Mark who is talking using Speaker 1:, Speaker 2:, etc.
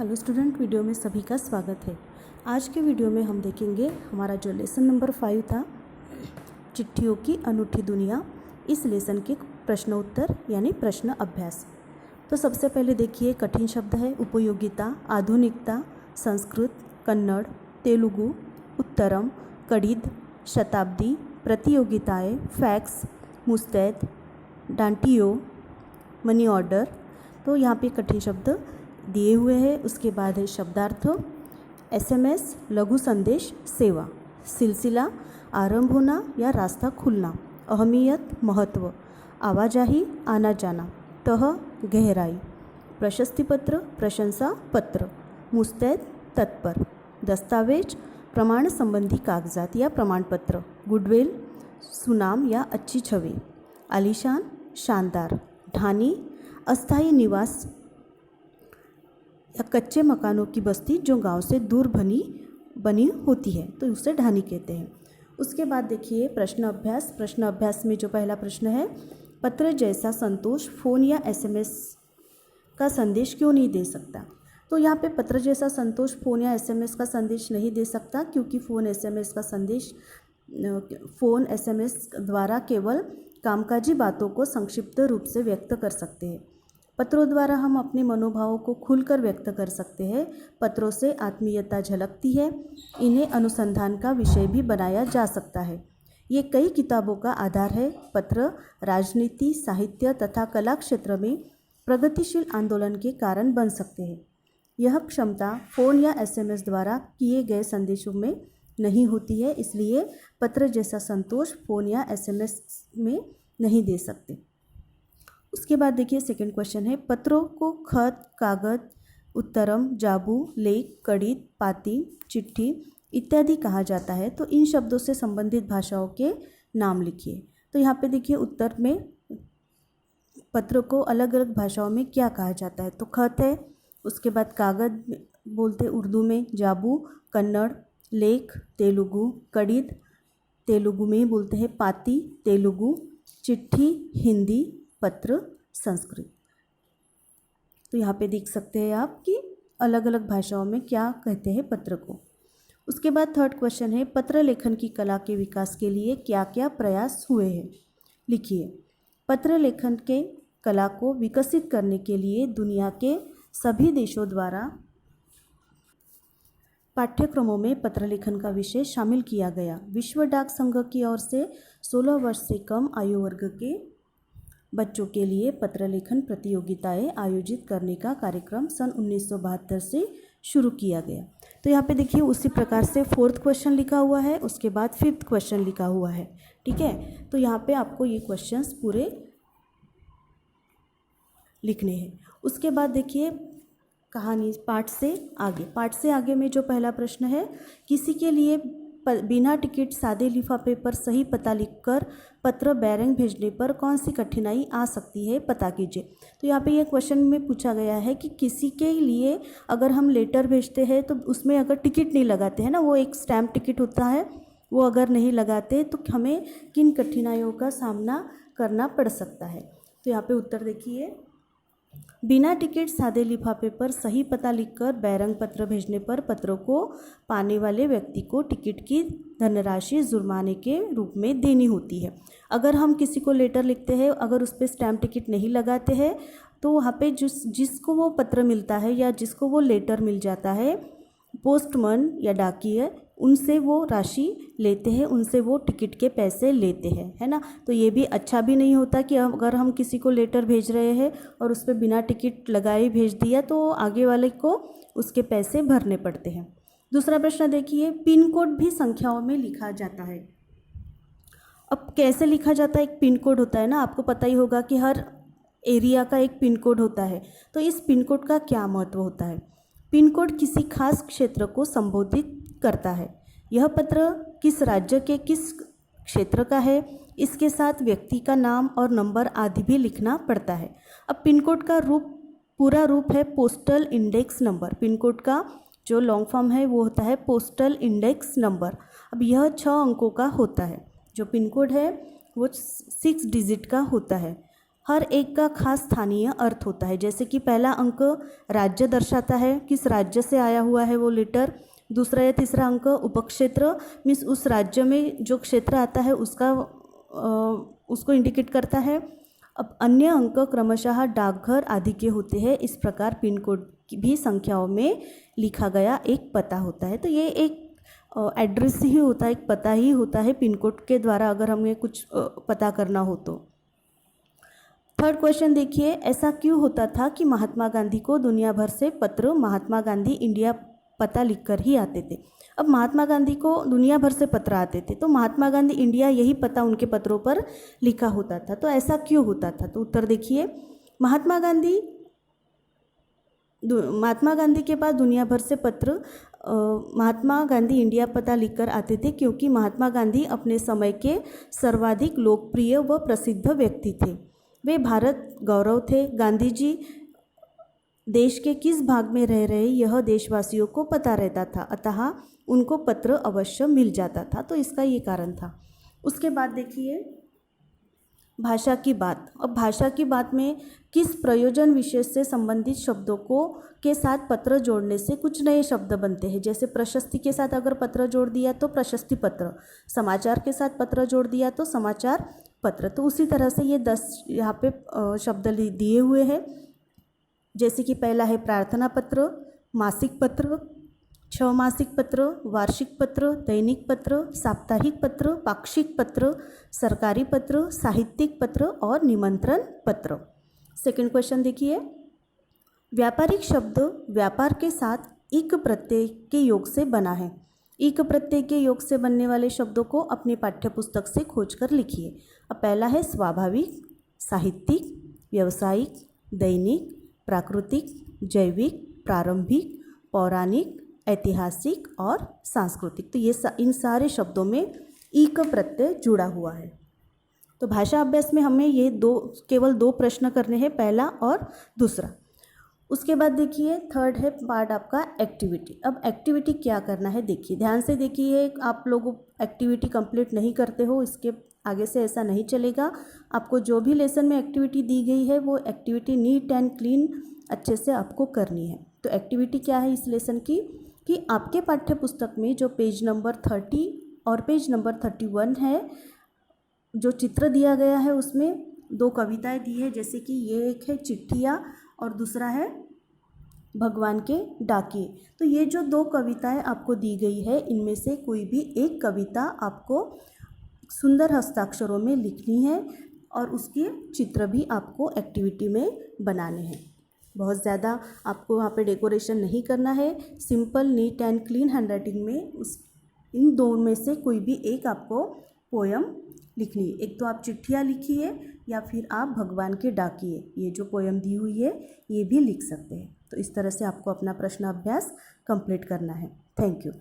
Speaker 1: Hello student, video में सभी का स्वागत है। आज के वीडियो में हम देखेंगे हमारा जो लेसन नंबर 5 था, चिट्ठियों की अनूठी दुनिया, इस लेसन के प्रश्न उत्तर यानी प्रश्न अभ्यास। तो सबसे पहले देखिए, कठिन शब्द है उपयोगिता, आधुनिकता, संस्कृत, कन्नड़, तेलुगु, उत्तरम, कड़िद, शताब्दी, प्रतियोगिताएं, फैक्स, मुस्तैद, डांटियो, मनी ऑर्डर। तो यहाँ पे कठिन शब्द दिए हुए हैं। उसके बाद है शब्दार्थ, एसएमएस, लघु संदेश, सेवा, सिलसिला, आरंभ होना या रास्ता खुलना, अहमियत, महत्व, आवाजाही, आना जाना, तह, गहराई, प्रशस्ति पत्र, प्रशंसा पत्र, मुस्तैद, तत्पर, दस्तावेज, प्रमाण संबंधी कागजात या प्रमाण पत्र, गुडविल, सुनाम या अच्छी छवि, आलीशान, शानदार, ढानी, अस्थायी निवास या कच्चे मकानों की बस्ती जो गांव से दूर बनी होती है, तो उसे ढानी कहते हैं। उसके बाद देखिए प्रश्न अभ्यास। प्रश्न अभ्यास में जो पहला प्रश्न है, पत्र जैसा संतोष फोन या एसएमएस का संदेश क्यों नहीं दे सकता। तो यहाँ पे पत्र जैसा संतोष फोन या एसएमएस का संदेश नहीं दे सकता, क्योंकि फ़ोन एसएमएस द्वारा केवल कामकाजी बातों को संक्षिप्त रूप से व्यक्त कर सकते हैं। पत्रों द्वारा हम अपने मनोभावों को खुलकर व्यक्त कर सकते हैं। पत्रों से आत्मीयता झलकती है। इन्हें अनुसंधान का विषय भी बनाया जा सकता है। ये कई किताबों का आधार है। पत्र राजनीति, साहित्य तथा कला क्षेत्र में प्रगतिशील आंदोलन के कारण बन सकते हैं। यह क्षमता फ़ोन या एसएमएस द्वारा किए गए संदेशों में नहीं होती है, इसलिए पत्र जैसा संतोष फ़ोन या एसएमएस में नहीं दे सकते। उसके बाद देखिए सेकंड क्वेश्चन है, पत्रों को खत, कागज, उत्तरम, जाबू, लेख, कड़ित, पाती, चिट्ठी इत्यादि कहा जाता है। तो इन शब्दों से संबंधित भाषाओं के नाम लिखिए। तो यहाँ पे देखिए उत्तर में पत्र को अलग अलग भाषाओं में क्या कहा जाता है। तो खत है, उसके बाद कागज बोलते उर्दू में, जाबू कन्नड़, लेख तेलुगु, कड़ित तेलुगु में बोलते हैं, पाती तेलुगु, चिट्ठी हिंदी, पत्र संस्कृत। तो यहाँ पे देख सकते हैं आप कि अलग अलग भाषाओं में क्या कहते हैं पत्र को। उसके बाद थर्ड क्वेश्चन है, पत्र लेखन की कला के विकास के लिए क्या क्या प्रयास हुए हैं, लिखिए। पत्र लेखन के कला को विकसित करने के लिए दुनिया के सभी देशों द्वारा पाठ्यक्रमों में पत्र लेखन का विषय शामिल किया गया। विश्व डाक संघ की ओर से 16 वर्ष से कम आयु वर्ग के बच्चों के लिए पत्र लेखन प्रतियोगिताएं आयोजित करने का कार्यक्रम सन 1972 से शुरू किया गया। तो यहाँ पे देखिए उसी प्रकार से फोर्थ क्वेश्चन लिखा हुआ है, उसके बाद फिफ्थ क्वेश्चन लिखा हुआ है, ठीक है। तो यहाँ पे आपको ये क्वेश्चंस पूरे लिखने हैं। उसके बाद देखिए कहानी पाठ से आगे में जो पहला प्रश्न है, किसी के लिए बिना टिकट सादे लिफाफे पर सही पता लिखकर पत्र बैरंग भेजने पर कौन सी कठिनाई आ सकती है, पता कीजिए। तो यहाँ पे ये क्वेश्चन में पूछा गया है कि किसी के लिए अगर हम लेटर भेजते हैं तो उसमें अगर टिकट नहीं लगाते हैं ना, वो एक स्टैम्प टिकट होता है, वो अगर नहीं लगाते तो हमें किन कठिनाइयों का सामना करना पड़ सकता है। तो यहाँ पे उत्तर देखिए, बिना टिकट सादे लिफाफे पर सही पता लिखकर बैरंग पत्र भेजने पर पत्रों को पाने वाले व्यक्ति को टिकट की धनराशि जुर्माने के रूप में देनी होती है। अगर हम किसी को लेटर लिखते हैं, अगर उस पर स्टैम्प टिकट नहीं लगाते हैं, तो वहाँ पे जिसको वो पत्र मिलता है या जिसको वो लेटर मिल जाता है, पोस्टमैन या डाकिया, उनसे वो राशि लेते हैं, उनसे वो टिकट के पैसे लेते हैं, है ना। तो ये भी अच्छा भी नहीं होता कि अगर हम किसी को लेटर भेज रहे हैं और उस पर बिना टिकट लगाए भेज दिया तो आगे वाले को उसके पैसे भरने पड़ते हैं। दूसरा प्रश्न देखिए, पिन कोड भी संख्याओं में लिखा जाता है। अब कैसे लिखा जाता है, एक पिन कोड होता है ना, आपको पता ही होगा कि हर एरिया का एक पिन कोड होता है। तो इस पिन कोड का क्या महत्व होता है। पिन कोड किसी खास क्षेत्र को संबोधित करता है। यह पत्र किस राज्य के किस क्षेत्र का है, इसके साथ व्यक्ति का नाम और नंबर आदि भी लिखना पड़ता है। अब पिन कोड का पूरा रूप है postal index number. Pin code का जो लॉन्ग फॉर्म है वो होता है पोस्टल इंडेक्स नंबर। अब यह 6 अंकों का होता है। जो पिन कोड है वो 6 डिजिट का होता है। हर एक का खास स्थानीय अर्थ होता है। जैसे कि पहला अंक राज्य दर्शाता है, किस राज्य से आया हुआ है वो लेटर। दूसरा या तीसरा अंक उपक्षेत्र, मीन्स उस राज्य में जो क्षेत्र आता है उसको इंडिकेट करता है। अब अन्य अंक क्रमशः डाकघर आदि के होते हैं। इस प्रकार पिन कोड की भी संख्याओं में लिखा गया एक पता होता है। तो ये एक एड्रेस ही होता है, एक पता ही होता है पिन कोड के द्वारा, अगर हमें कुछ पता करना हो तो। थर्ड क्वेश्चन देखिए, ऐसा क्यों होता था कि महात्मा गांधी को दुनिया भर से पत्र महात्मा गांधी इंडिया पता लिखकर ही आते थे। अब महात्मा गांधी को दुनिया भर से पत्र आते थे, तो महात्मा गांधी इंडिया यही पता उनके पत्रों पर लिखा होता था। तो ऐसा क्यों होता था? तो उत्तर देखिए, महात्मा गांधी के पास दुनिया भर से पत्र महात्मा गांधी इंडिया पता लिखकर आते थे क्योंकि महात्मा गांधी अपने समय के सर्वाधिक लोकप्रिय व प्रसिद्ध व्यक्ति थे। वे भारत गौरव थे। गांधी जी देश के किस भाग में रह रहे यह देशवासियों को पता रहता था, अतः उनको पत्र अवश्य मिल जाता था। तो इसका ये कारण था। उसके बाद देखिए भाषा की बात। अब भाषा की बात में किस प्रयोजन विशेष से संबंधित शब्दों को के साथ पत्र जोड़ने से कुछ नए शब्द बनते हैं। जैसे प्रशस्ति के साथ अगर पत्र जोड़ दिया तो प्रशस्ति पत्र, समाचार के साथ पत्र जोड़ दिया तो समाचार पत्र। तो उसी तरह से ये 10 यहाँ पे शब्द दिए हुए हैं। जैसे कि पहला है प्रार्थना पत्र, मासिक पत्र, 6 मासिक पत्र, वार्षिक पत्र, दैनिक पत्र, साप्ताहिक पत्र, पाक्षिक पत्र, सरकारी पत्र, साहित्यिक पत्र और निमंत्रण पत्र। सेकंड क्वेश्चन देखिए, व्यापारिक शब्द व्यापार के साथ इक प्रत्यय के योग से बना है। इक प्रत्यय के योग से बनने वाले शब्दों को अपनी पाठ्यपुस्तक से खोजकर लिखिए। अब पहला है स्वाभाविक, साहित्यिक, व्यावसायिक, दैनिक, प्राकृतिक, जैविक, प्रारंभिक, पौराणिक, ऐतिहासिक और सांस्कृतिक। तो ये इन सारे शब्दों में ई का प्रत्यय जुड़ा हुआ है। तो भाषा अभ्यास में हमें ये केवल दो प्रश्न करने हैं, पहला और दूसरा। उसके बाद देखिए थर्ड है पार्ट आपका एक्टिविटी। अब एक्टिविटी क्या करना है देखिए, ध्यान से देखिए। आप लोग एक्टिविटी कंप्लीट नहीं करते हो, इसके आगे से ऐसा नहीं चलेगा। आपको जो भी लेसन में एक्टिविटी दी गई है वो एक्टिविटी नीट एंड क्लीन अच्छे से आपको करनी है। तो एक्टिविटी क्या है इस लेसन की, कि आपके पाठ्य पुस्तक में जो पेज नंबर 30 और पेज नंबर 31 है, जो चित्र दिया गया है उसमें 2 कविताएं दी है। जैसे कि ये एक है चिट्ठियाँ और दूसरा है भगवान के डाकिए। तो ये जो 2 कविताएं आपको दी गई है, इनमें से कोई भी एक कविता आपको सुंदर हस्ताक्षरों में लिखनी है और उसके चित्र भी आपको एक्टिविटी में बनाने हैं। बहुत ज़्यादा आपको वहाँ पे डेकोरेशन नहीं करना है। Simple neat and clean handwriting में इन 2 में से कोई भी एक आपको पोयम लिखनी है। एक तो आप चिट्ठियाँ लिखिए या फिर आप भगवान के डाकिए, ये जो पोयम दी हुई है ये भी लिख सकते हैं। तो इस तरह से आपको अपना प्रश्न अभ्यास कंप्लीट करना है। Thank you.